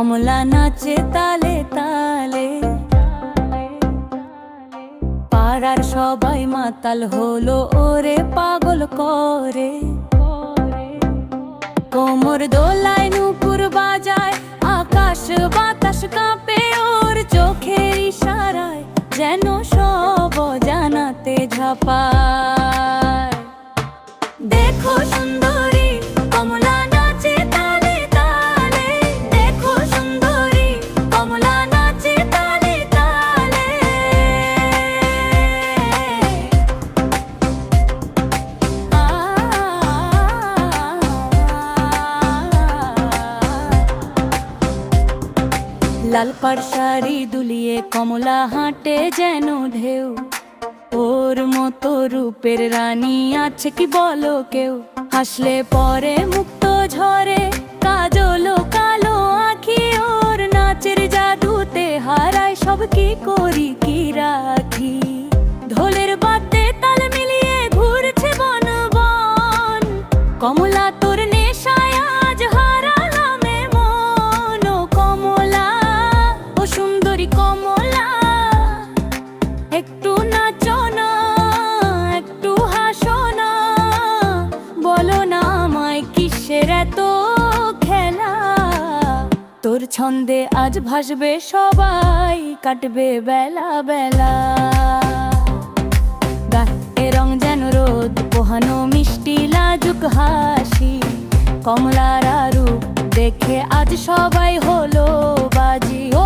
কমলা নাচে তালে তালে, পাড়ার সবাই মাতাল হলো ওরে পাগল করে। কোমর দোলায় নূপুর বাজায়, আকাশ বাতাস কাঁপে ওর চোখের ইশারায়, যেন সব জানাতে ঝাঁপায়। দেখো সুন্দরী কমলা নাচে তালে তালে, দেখো সুন্দরী কমলা নাচে তালে তালে। লাল পাড় শাড়ি দুলিয়ে কমলা হাঁটে যেন ঢেউ, ওর মতো রূপের রানী আছে কি বলো কেউ? হাসলে পরে মুক্ত ঝরে, কাজল কালো আঁখি ওর নাচের জাদুতে হারায় সব, কি করি কি রাখি। ঢোলের বাদ্যে তাল মিলিয়ে ঘুরছে বন বন, কমলা তোর নেশায় আজ হারালাম এ মন। ও কমলা, ও সুন্দরী কমলা, একটু নাচো না, একটু হাসো না, বলো না আমায় কিসের এত খেলা। তোর ছন্দে আজ ভাসবে সবাই, কাটবে বেলা বেলা। গায়ে রং যেন রোদ পোহানো মিষ্টি লাজুক হাসি, কমলার রূপ দেখে আজ সবাই হলো বাজি। ও